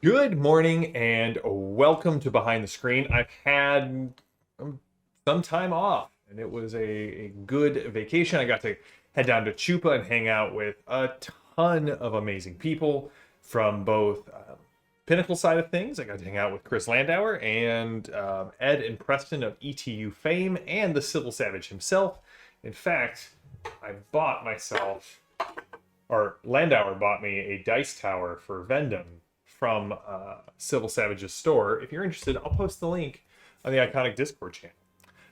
Good morning and welcome to Behind the Screen. I've had some time off and it was a good vacation. I got to head down to Chupa and hang out with a ton of amazing people from both Pinnacle side of things. I got to hang out with Chris Landauer and Ed and Preston of ETU fame and the Civil Savage himself. In fact, I bought myself, or Landauer bought me a dice tower for Vendom from Civil Savage's store. If you're interested, I'll post the link on the Iconic Discord channel.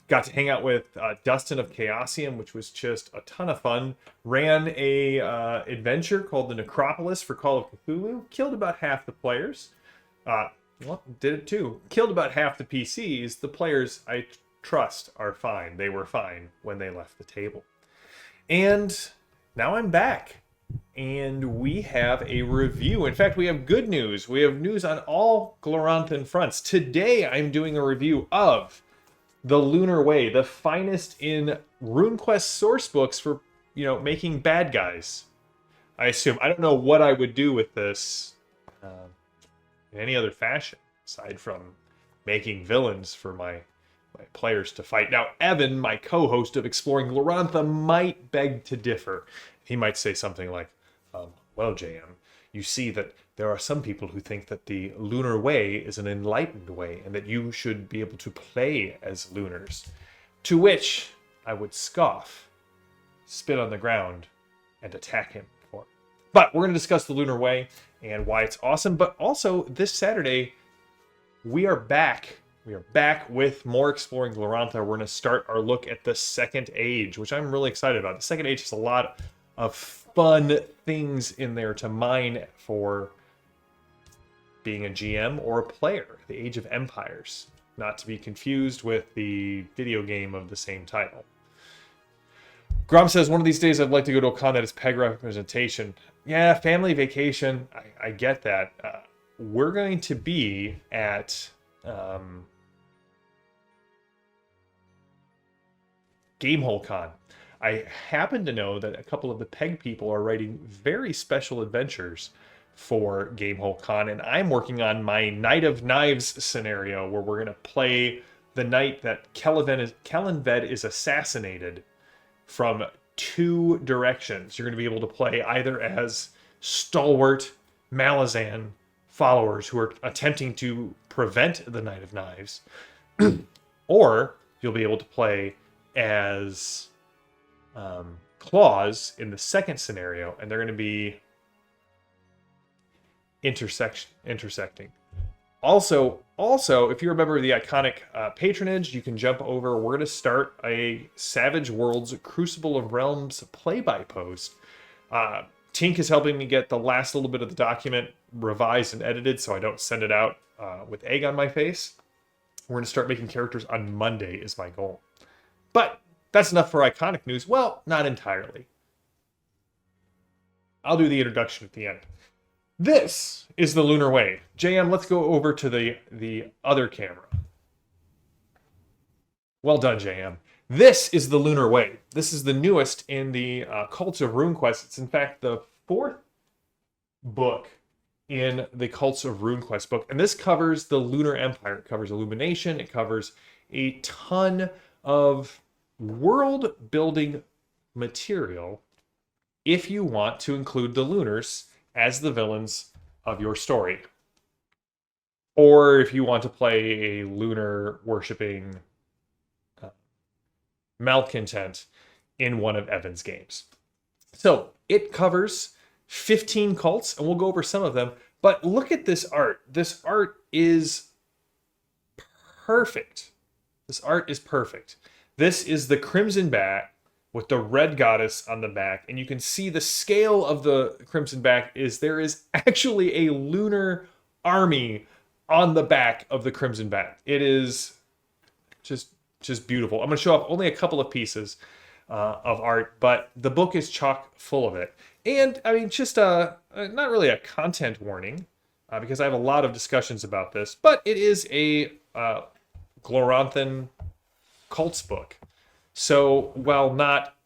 Got to hang out with Dustin of Chaosium, which was just a ton of fun. Ran a adventure called the Necropolis for Call of Cthulhu. Killed about half the players. Well, did it too. Killed about half the PCs. The players I trust are fine. They were fine when they left the table. And now I'm back. And we have a review. In fact, we have good news. We have news on all Gloranthan fronts. Today, I'm doing a review of The Lunar Way, the finest in RuneQuest sourcebooks for, making bad guys. I assume. I don't know what I would do with this in any other fashion, aside from making villains for my players to fight. Now, Evan, my co-host of Exploring Glorantha, might beg to differ. He might say something like, well, JM, you see that there are some people who think that the lunar way is an enlightened way and that you should be able to play as lunars. To which I would scoff, spit on the ground, and attack him for it. But we're going to discuss the lunar way and why it's awesome. But also, this Saturday, we are back. We are back with more Exploring Glorantha. We're going to start our look at the Second Age, which I'm really excited about. The Second Age has a lot of fun things in there to mine for being a GM or a player. The Age of Empires, not to be confused with the video game of the same title. Grom says, one of these days I'd like to go to a con that is PEG representation. Yeah, family vacation. I get that. We're going to be at Gamehole Con. I happen to know that a couple of the PEG people are writing very special adventures for Gamehole Con, and I'm working on my Knight of Knives scenario where we're going to play the night that Kellanved is assassinated from two directions. You're going to be able to play either as stalwart Malazan followers who are attempting to prevent the Knight of Knives, or you'll be able to play as claws in the second scenario, and they're going to be intersecting. Also, if you're a member of the Iconic patronage, you can jump over. We're going to start a Savage Worlds Crucible of Realms play-by-post. Tink is helping me get the last little bit of the document revised and edited so I don't send it out with egg on my face. We're going to start making characters on Monday is my goal. But that's enough for Iconic news. Well, not entirely. I'll do the introduction at the end. This is the Lunar Way. JM, let's go over to the other camera. Well done, JM. This is the Lunar Way. This is the newest in the Cults of RuneQuest. It's in fact the fourth book in the Cults of RuneQuest book. And this covers the Lunar Empire. It covers Illumination. It covers a ton of world building material if you want to include the Lunars as the villains of your story. Or if you want to play a lunar worshipping malcontent in one of Evan's games. So it covers 15 cults, and we'll go over some of them. But look at this art. This art is perfect. This art is perfect. This is the Crimson Bat with the red goddess on the back, and you can see the scale of the Crimson Bat is there is actually a lunar army on the back of the Crimson Bat. It is just beautiful. I'm going to show off only a couple of pieces of art, but the book is chock full of it. And I mean, just not really a content warning, because I have a lot of discussions about this, but it is a Gloranthan cults book. So while not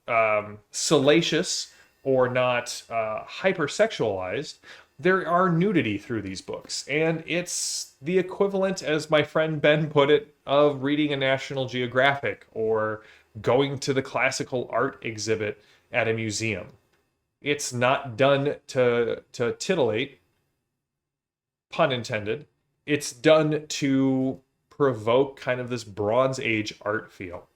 salacious or not hypersexualized, there are nudity through these books, and it's the equivalent, as my friend Ben put it, of reading a National Geographic or going to the classical art exhibit at a museum. It's not done to titillate, pun intended. It's done to provoke kind of this Bronze Age art feel.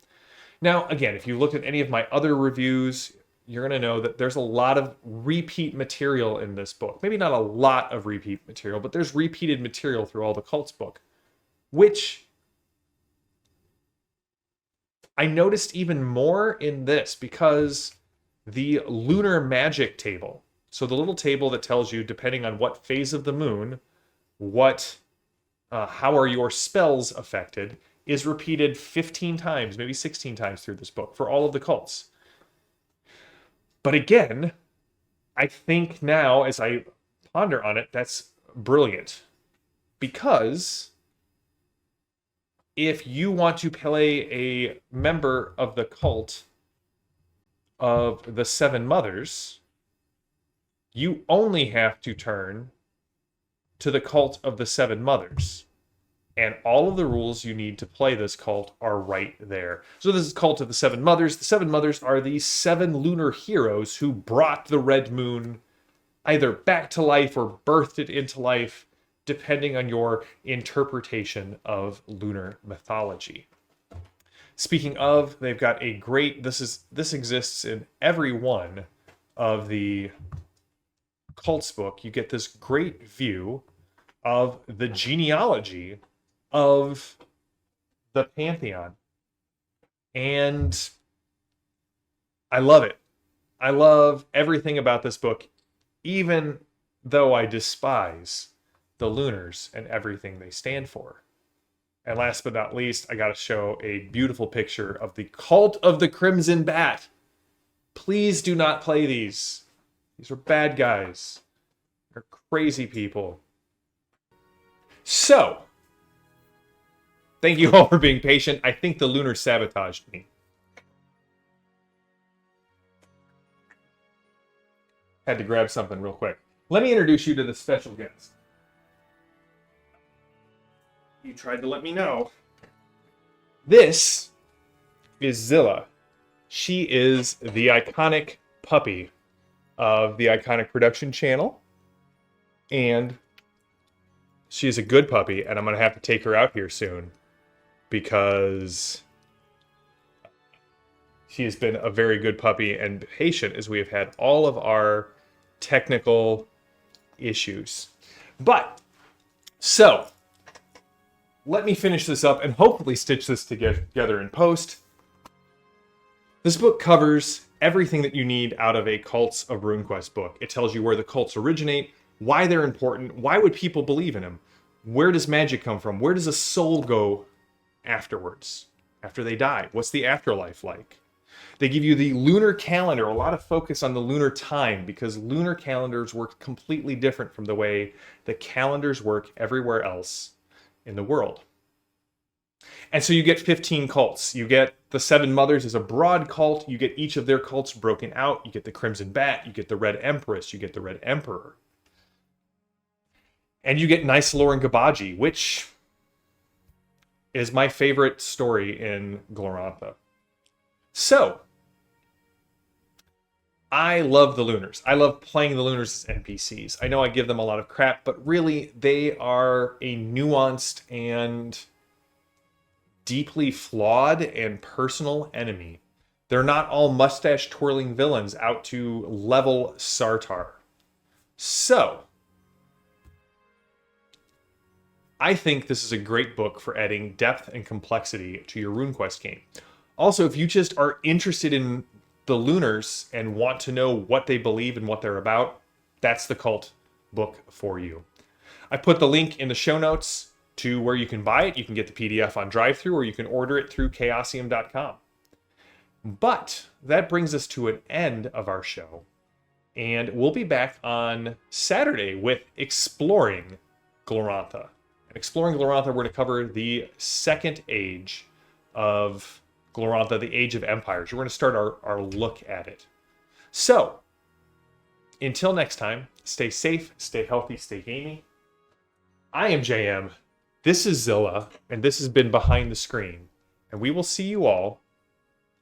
Now, again, if you looked at any of my other reviews, you're going to know that there's a lot of repeat material in this book. Maybe not a lot of repeat material, but there's repeated material through all the cults book, which I noticed even more in this because the lunar magic table, so the little table that tells you, depending on what phase of the moon, how are your spells affected, is repeated 15 times, maybe 16 times through this book for all of the cults. But again, I think now, as I ponder on it, that's brilliant. Because if you want to play a member of the cult of the Seven Mothers, you only have to turn to the cult of the Seven Mothers. And all of the rules you need to play this cult are right there. So this is Cult of the Seven Mothers. The Seven Mothers are the 7 lunar heroes who brought the Red Moon either back to life or birthed it into life, depending on your interpretation of lunar mythology. Speaking of, they've got a great, this exists in every one of the cults book. You get this great view of the genealogy of the pantheon, and I love it. I love everything about this book, even though I despise the Lunars and everything they stand for. And last but not least, I gotta show a beautiful picture of the Cult of the Crimson Bat. Please do not play these. These are bad guys. They're crazy people. So, thank you all for being patient. I think the Lunar sabotaged me. Had to grab something real quick. Let me introduce you to the special guest. You tried to let me know. This is Zilla. She is the iconic puppy of the Iconic Production channel. And she is a good puppy, and I'm going to have to take her out here soon because she has been a very good puppy and patient as we have had all of our technical issues. But, so, let me finish this up and hopefully stitch this together in post. This book covers everything that you need out of a Cults of RuneQuest book. It tells you where the cults originate, why they're important, why would people believe in them, where does magic come from, where does a soul go afterwards, after they die, what's the afterlife like. They give you the lunar calendar, a lot of focus on the lunar time, because lunar calendars work completely different from the way the calendars work everywhere else in the world. And so you get 15 cults. You get the Seven Mothers as a broad cult. You get each of their cults broken out. You get the Crimson Bat. You get the Red Empress. You get the Red Emperor. And you get Nysalor and Gabaji, which is my favorite story in Glorantha. So, I love the Lunars. I love playing the Lunars as NPCs. I know I give them a lot of crap, but really they are a nuanced and deeply flawed and personal enemy. They're not all mustache-twirling villains out to level Sartar. So, I think this is a great book for adding depth and complexity to your RuneQuest game. Also, if you just are interested in the Lunars and want to know what they believe and what they're about, that's the cult book for you. I put the link in the show notes to where you can buy it. You can get the PDF on DriveThru, or you can order it through chaosium.com. But that brings us to an end of our show, and we'll be back on Saturday with Exploring Glorantha. And Exploring Glorantha, we're going to cover the second age of Glorantha, the Age of Empires. We're going to start our look at it. So, until next time, stay safe, stay healthy, stay gaming. I am JM. This is Zilla, and this has been Behind the Screen. And we will see you all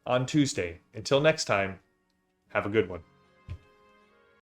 on Tuesday. Until next time, have a good one.